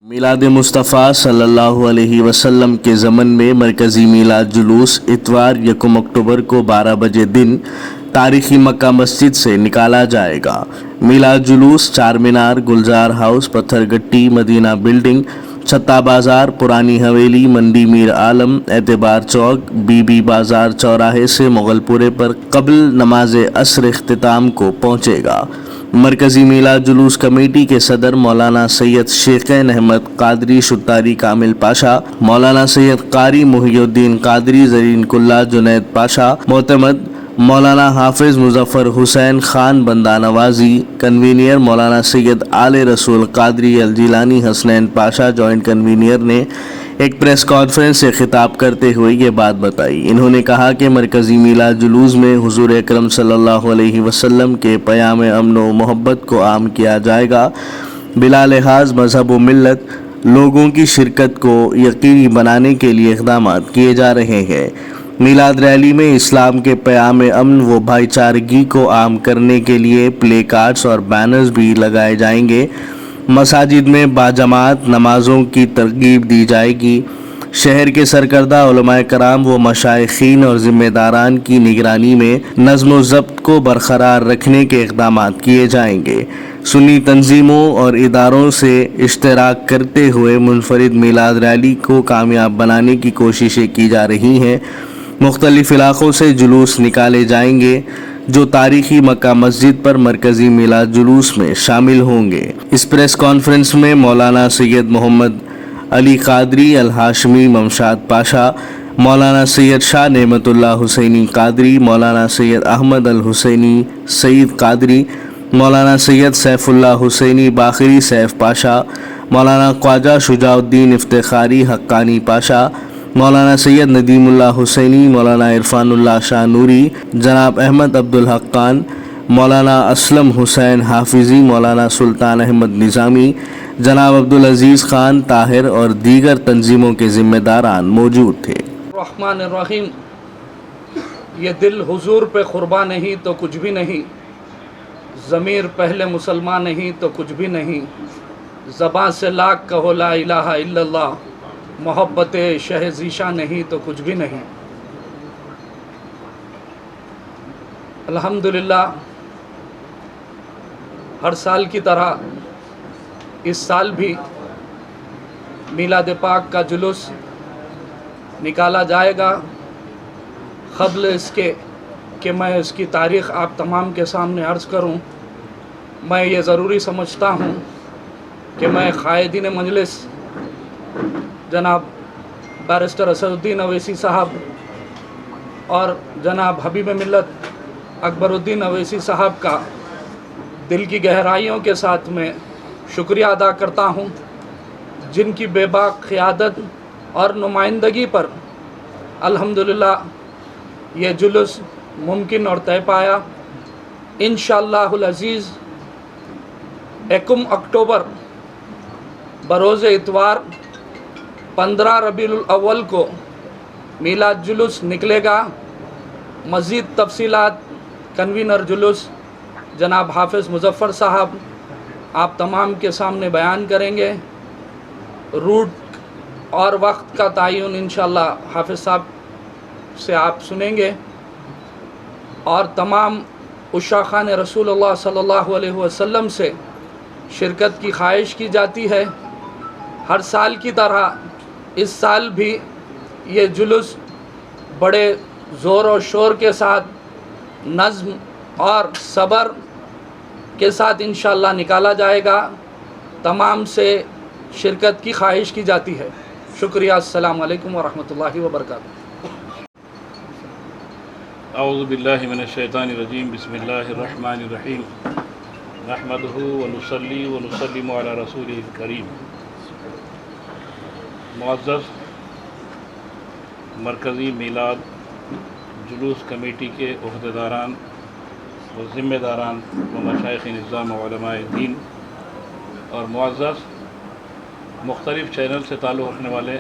میلاد مصطفیٰ صلی اللہ علیہ وسلم کے ضمن میں مرکزی میلاد جلوس اتوار 1 اکتوبر کو 12 بجے دن تاریخی مکہ مسجد سے نکالا جائے گا۔ میلاد جلوس چار مینار، گلزار ہاؤس، پتھر گٹی، مدینہ بلڈنگ، چھتا بازار، پرانی حویلی، منڈی میر عالم، اعتبار چوک، بی بی بازار چوراہے سے مغل پورے پر قبل نماز عصر اختتام کو پہنچے گا۔ مرکزی میلاد جلوس کمیٹی کے صدر مولانا سید شیخین احمد قادری شتاری کامل پاشا، مولانا سید قاری محی الدین قادری زرین کلہ جنید پاشا، معتمد مولانا حافظ مظفر حسین خان بندہ نوازی، کنوینر مولانا سید آل رسول قادری الجیلانی حسنین پاشا، جوائنٹ کنوینر نے ایک پریس کانفرنس سے خطاب کرتے ہوئے یہ بات بتائی۔ انہوں نے کہا کہ مرکزی میلاد جلوس میں حضور اکرم صلی اللہ علیہ وسلم کے پیام امن و محبت کو عام کیا جائے گا۔ بلا لحاظ مذہب و ملت لوگوں کی شرکت کو یقینی بنانے کے لیے اقدامات کیے جا رہے ہیں۔ میلاد ریلی میں اسلام کے پیام امن و بھائی چارگی کو عام کرنے کے لیے پلے کارڈز اور بینرز بھی لگائے جائیں گے۔ مساجد میں باجماعت نمازوں کی ترغیب دی جائے گی۔ شہر کے سرکردہ علماء کرام و مشائخین اور ذمہ داران کی نگرانی میں نظم و ضبط کو برقرار رکھنے کے اقدامات کیے جائیں گے۔ سنی تنظیموں اور اداروں سے اشتراک کرتے ہوئے منفرد میلاد ریلی کو کامیاب بنانے کی کوششیں کی جا رہی ہیں۔ مختلف علاقوں سے جلوس نکالے جائیں گے جو تاریخی مکہ مسجد پر مرکزی میلاد جلوس میں شامل ہوں گے۔ اس پریس کانفرنس میں مولانا سید محمد علی قادری الہاشمی ممشاد پاشا، مولانا سید شاہ نعمت اللہ حسینی قادری، مولانا سید احمد الحسینی سعید قادری، مولانا سید سیف اللہ حسینی باقری سیف پاشا، مولانا خواجہ شجاع الدین افتخاری حقانی پاشا، مولانا سید ندیم اللہ حسینی، مولانا عرفان اللہ شاہ نوری، جناب احمد عبدالحق خان، مولانا اسلم حسین حافظی، مولانا سلطان احمد نظامی، جناب عبدالعزیز خان طاہر اور دیگر تنظیموں کے ذمہ داران موجود تھے۔ الرحمن الرحیم۔ یہ دل حضور پہ قربان نہیں تو کچھ بھی نہیں، ضمیر پہلے مسلمان نہیں تو کچھ بھی نہیں، زبان سے لاکھ کہو لا الہ الا اللہ، محبت شہ ذیشاں نہیں تو کچھ بھی نہیں۔ الحمدللہ ہر سال کی طرح اس سال بھی میلاد پاک کا جلوس نکالا جائے گا۔ قبل اس کے کہ میں اس کی تاریخ آپ تمام کے سامنے عرض کروں، میں یہ ضروری سمجھتا ہوں کہ میں قائدین مجلس جناب بیرسٹر اسد الدین اویسی صاحب اور جناب حبیب ملت اکبر الدین اویسی صاحب کا دل کی گہرائیوں کے ساتھ میں شکریہ ادا کرتا ہوں، جن کی بے باک قیادت اور نمائندگی پر الحمدللہ یہ جلوس ممکن اور طے پایا۔ انشاءاللہ العزیز 1 اکتوبر بروز اتوار 15 ربیع الاول کو میلاد جلوس نکلے گا۔ مزید تفصیلات کنوینر جلوس جناب حافظ مظفر صاحب آپ تمام کے سامنے بیان کریں گے۔ روٹ اور وقت کا تعین انشاءاللہ حافظ صاحب سے آپ سنیں گے، اور تمام عشاقان رسول اللہ صلی اللہ علیہ وسلم سے شرکت کی خواہش کی جاتی ہے۔ ہر سال کی طرح اس سال بھی یہ جلوس بڑے زور و شور کے ساتھ نظم اور صبر کے ساتھ انشاءاللہ نکالا جائے گا۔ تمام سے شرکت کی خواہش کی جاتی ہے۔ شکریہ۔ السلام علیکم ورحمۃ اللہ وبرکاتہ۔ اعوذ باللہ من الشیطان الرجیم، بسم اللہ الرحمن الرحیم، نحمدہ ونصلی ونسلم علی رسولہ الکریم۔ معزز مرکزی میلاد جلوس کمیٹی کے عہدیداران و ذمہ داران و مشائخ نظام و علماء دین، اور معزز مختلف چینل سے تعلق رکھنے والے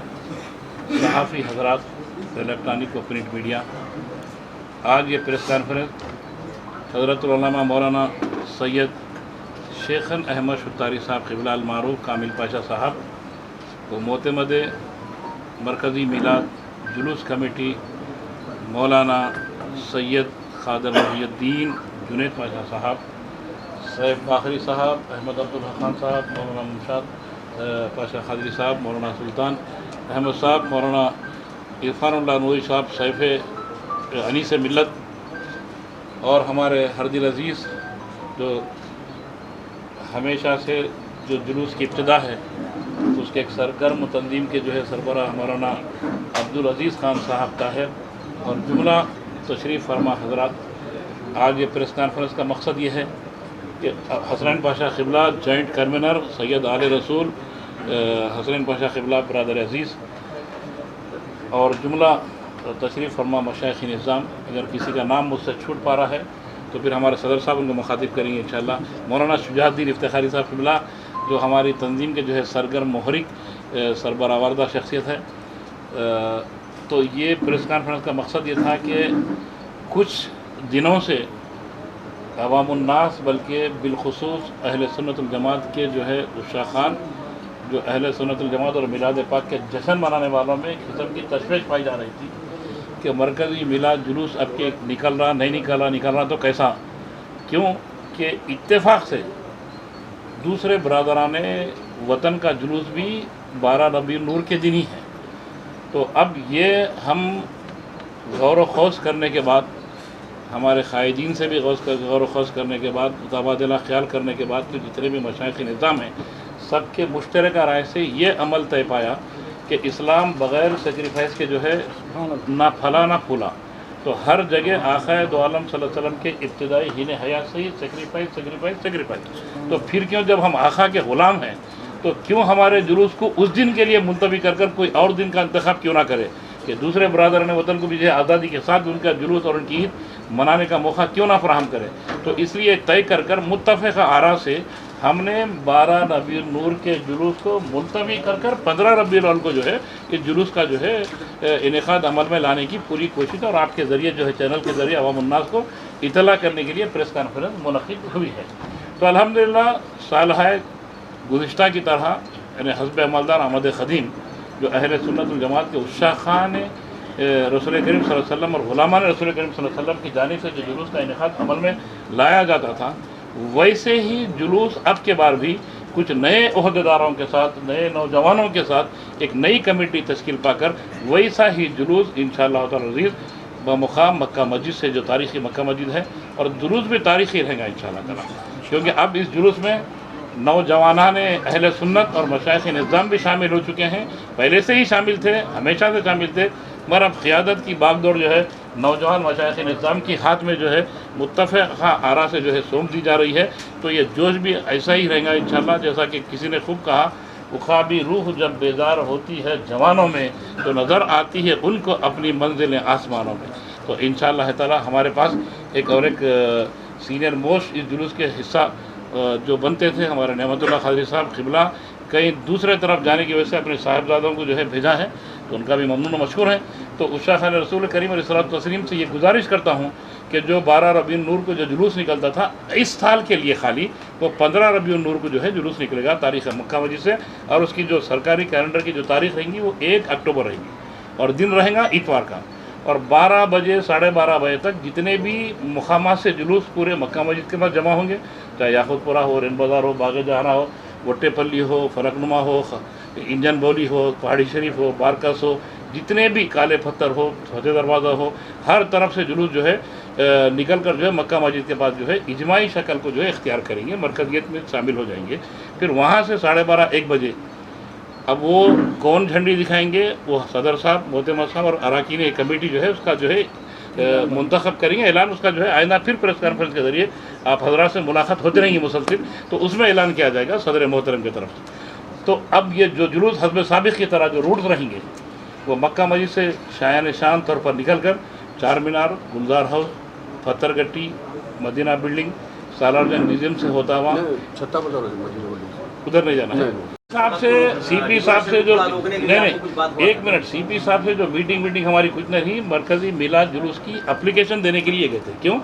صحافی حضرات، الیکٹرانک و پرنٹ میڈیا، آج یہ پریس کانفرنس حضرت العلامہ مولانا سید شیخن احمد شتاری صاحب قبلہ المعروف کامل پاشا صاحب وہ معتمد مرکزی میلاد جلوس کمیٹی مولانا سید خادر محی الدین جنید پاشا صاحب، سیف آخری صاحب، احمد عبدالحق خان صاحب، مولانا ممشاد پاشا خادری صاحب، مولانا سلطان احمد صاحب، مولانا عرفان اللہ نوری صاحب سیف انیس ملت، اور ہمارے ہر دل عزیز جو ہمیشہ سے جو جلوس کی ابتدا ہے اس کے ایک سرگرم تنظیم کے جو ہے سربراہ مولانا عبدالعزیز خان صاحب طاہر، اور جملہ تشریف فرما حضرات، آج یہ پریس کانفرنس کا مقصد یہ ہے کہ حسنین پاشا قبلہ جوائنٹ کنوینر سید آل رسول حسنین پاشا قبلہ برادر عزیز، اور جملہ تشریف فرما مشائخ نظام، اگر کسی کا نام مجھ سے چھوٹ پا رہا ہے تو پھر ہمارے صدر صاحب ان کو مخاطب کریں گے انشاءاللہ، مولانا شجاع الدین افتخاری صاحب قبلہ جو ہماری تنظیم کے جو ہے سرگرم محرک سربراہ آوردہ شخصیت ہے۔ تو یہ پریس کانفرنس کا مقصد یہ تھا کہ کچھ دنوں سے عوام الناس بلکہ بالخصوص اہل سنت الجماعت کے جو ہے عشاقان، جو اہل سنت الجماعت اور میلاد پاک کے جشن منانے والوں میں ایک قسم کی تشویش پائی جا رہی تھی کہ مرکزی میلاد جلوس اب کے نکل رہا نہیں نکل رہا تو کیسا، کیوں کہ اتفاق سے دوسرے برادران وطن کا جلوس بھی 12 ربیع النور کے دن ہی ہے۔ تو اب یہ ہم غور و خوض کرنے کے بعد، ہمارے قائدین سے بھی غور و خوض کرنے کے بعد، متبادلہ خیال کرنے کے بعد کہ جتنے بھی مشائخ نظام ہیں سب کے مشترکہ رائے سے یہ عمل طے پایا کہ اسلام بغیر سیکریفائس کے جو ہے نہ پھلا نہ پھولا۔ تو ہر جگہ آقا دو عالم صلی اللہ علیہ وسلم کے ابتدائی ہین حیات سے ہی سیکریفائس۔ تو پھر کیوں جب ہم آقا کے غلام ہیں تو کیوں ہمارے جلوس کو اس دن کے لیے ملتوی کر کوئی اور دن کا انتخاب کیوں نہ کرے کہ دوسرے برادران وطن کو بھی جو ہے آزادی کے ساتھ ان کا جلوس اور ان کی عید منانے کا موقع کیوں نہ فراہم کرے۔ تو اس لیے طے کر متفقہ آراء سے ہم نے 12 ربیع النور کے جلوس کو ملتوی کر 15 ربیع الاول کو جو ہے اس جلوس کا جو ہے انعقاد عمل میں لانے کی پوری کوشش ہے، اور آپ کے ذریعے جو ہے چینل کے ذریعے عوام الناس کو اطلاع کرنے کے لیے پریس کانفرنس منعقد ہوئی ہے۔ تو الحمدللہ سالہ گزشتہ کی طرح یعنی حزب عملدار آمد قدیم جو اہل سنت الجماعت کے عشاقان رسول کریم صلی اللہ علیہ وسلم اور غلامان رسول کریم صلی اللہ علیہ وسلم کی جانب سے جو جلوس کا انعقاد عمل میں لایا جاتا تھا، ویسے ہی جلوس اب کے بار بھی کچھ نئے عہدیداروں کے ساتھ، نئے نوجوانوں کے ساتھ ایک نئی کمیٹی تشکیل پا کر ویسا ہی جلوس انشاءاللہ تعالی عزیز بمقام مکہ مسجد سے جو تاریخی مکہ مسجد ہے، اور جلوس بھی تاریخی رہے گا انشاءاللہ تعالی، کیونکہ اب اس جلوس میں نوجوانان اہل سنت اور مشائخ نظام بھی شامل ہو چکے ہیں، پہلے سے ہی شامل تھے، ہمیشہ سے شامل تھے، مگر اب قیادت کی باغ دوڑ جو ہے نوجوان مشائخ نظام کی ہاتھ میں جو ہے متفقہ آراء سے جو ہے سونپ دی جا رہی ہے۔ تو یہ جوش بھی ایسا ہی رہے گا انشاءاللہ، جیسا کہ کسی نے خوب کہا، اخابی روح جب بیدار ہوتی ہے جوانوں میں تو نظر آتی ہے ان کو اپنی منزلیں آسمانوں میں۔ تو انشاءاللہ تعالی ہمارے پاس ایک سینئر موسٹ اس جلوس کے حصہ جو بنتے تھے ہمارے نعمت اللہ خادری صاحب قبلہ، کہیں دوسرے طرف جانے کی وجہ سے اپنے صاحبزادوں کو جو ہے بھیجا ہے، تو ان کا بھی ممنون و مشکور ہے۔ تو عشاقان رسول کریم علیہ الصلوۃ والتسلیم سے یہ گزارش کرتا ہوں کہ جو 12 ربیع النور کو جو جلوس نکلتا تھا اس سال کے لیے خالی، وہ 15 ربیع النور کو جو ہے جلوس نکلے گا تاریخ مکہ مسجد سے، اور اس کی جو سرکاری کیلنڈر کی جو تاریخ رہیں گی وہ 1 اکتوبر رہے گی، اور دن رہے گا اتوار کا، اور 12 بجے 12:30 بجے تک جتنے بھی مقامات سے جلوس پورے مکہ مسجد کے پاس جمع ہوں گے، چاہے یاقوت پورہ ہو، رین بازار ہو، باغ جہاں ہو، وٹے پلی ہو، فلک نما ہو، انجن بولی ہو، پہاڑی شریف ہو، بارکس ہو، جتنے بھی کالے پتھر ہو، فتح دروازہ ہو، ہر طرف سے جلوس جو ہے نکل کر جو ہے مکہ مسجد کے پاس جو ہے اجماعی شکل کو جو ہے اختیار کریں گے، مرکزیت میں شامل ہو جائیں گے۔ پھر وہاں سے 12:30 1 بجے اب وہ کون جھنڈی دکھائیں گے، وہ صدر صاحب، معتمد صاحب اور اراکین کمیٹی جو ہے اس کا جو ہے منتخب کریں گے، اعلان اس کا جو ہے آئندہ پھر پریس کانفرنس کے ذریعے آپ حضرات سے ملاقات ہوتی رہیں گی مسلسل، تو اس میں اعلان کیا جائے گا صدر محترم کی طرف سے۔ تو اب یہ جو جلوس حزب سابق کی طرح جو روٹس رہیں گے وہ مکہ مسجد سے شایان شان طور پر نکل کر چار مینار، گلزار ہاؤس، پتھر گٹی، مدینہ بلڈنگ، سالار جنگ میوزیم سے ہوتا ہوا ادھر نہیں جانا ہے۔ صاحب سے سی پی صاحب سے جو نہیں 1 منٹ سی پی صاحب سے جو میٹنگ ہماری کچھ نہیں تھی، مرکزی میلاد جلوس کی اپلیکیشن دینے کے لیے گئے تھے۔ کیوں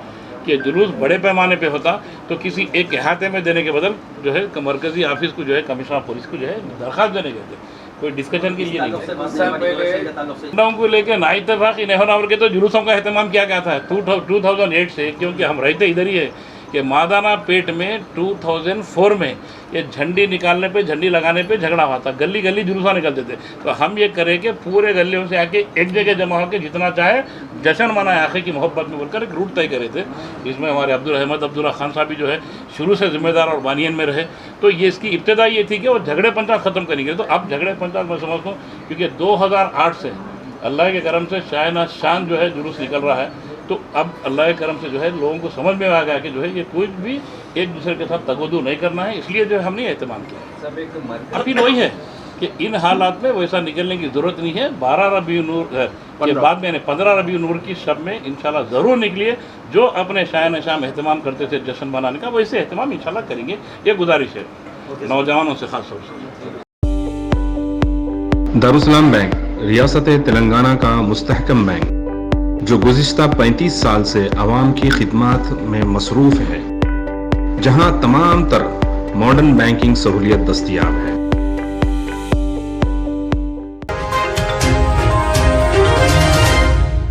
کہ جلوس بڑے پیمانے پہ ہوتا تو کسی ایک احاطے میں دینے کے بدل جو ہے مرکزی آفس کو جو ہے کمشنر پولیس کو جو ہے درخواست دینے گئے تھے۔ کوئی ڈسکشن کے لیے نہیں ہے. لوگوں کو لے کے نا اتفاقی نہیں ہونا کے تو جلوسوں کا اہتمام کیا گیا تھا 2008 سے, کیونکہ ہم رہتے ادھر ہی ہے کہ مادانہ پیٹ میں 2004 میں یہ جھنڈی نکالنے پہ جھنڈی لگانے پہ جھگڑا ہوا تھا. گلی گلی جلوساں نکلتے تھے. تو ہم یہ کریں کہ پورے گلیوں سے آ کے ایک جگہ جمع ہو کے جتنا چاہے جشن منائے آخر کی محبت میں بول کر ایک روٹ طے کرے تھے. اس میں ہمارے عبداللہ خان صاحب بھی جو ہے شروع سے ذمہ دار اور بانین میں رہے. تو یہ اس کی ابتدا یہ تھی کہ وہ جھگڑے پنچات ختم کریں گے. تو اب جھگڑے پنچات میں سمجھتا ہوں کیونکہ 2008 سے اللہ کے کرم سے شان جو ہے جلوس نکل رہا ہے. تو اب اللہ کے کرم سے جو ہے لوگوں کو سمجھ میں آ گیا کہ جو ہے یہ کوئی بھی ایک دوسرے کے ساتھ تگودو نہیں کرنا ہے. اس لیے جو ہے ہم نے اہتمام کیا. اپیل وہی ہے کہ ان حالات میں ویسا نکلنے کی ضرورت نہیں ہے. 12 ربیع نور کے بعد میں 15 ربیع نور کی شب میں انشاءاللہ ضرور نکلیے. جو اپنے شاعن شام اہتمام کرتے تھے جشن منانے کا ویسے اہتمام انشاءاللہ کریں گے. یہ گزارش ہے نوجوانوں سے خاص طور سے. دارالسلام بینک ریاست تلنگانہ کا مستحکم بینک جو گزشتہ 35 سال سے عوام کی خدمات میں مصروف ہے, جہاں تمام تر ماڈرن بینکنگ سہولیت دستیاب ہے.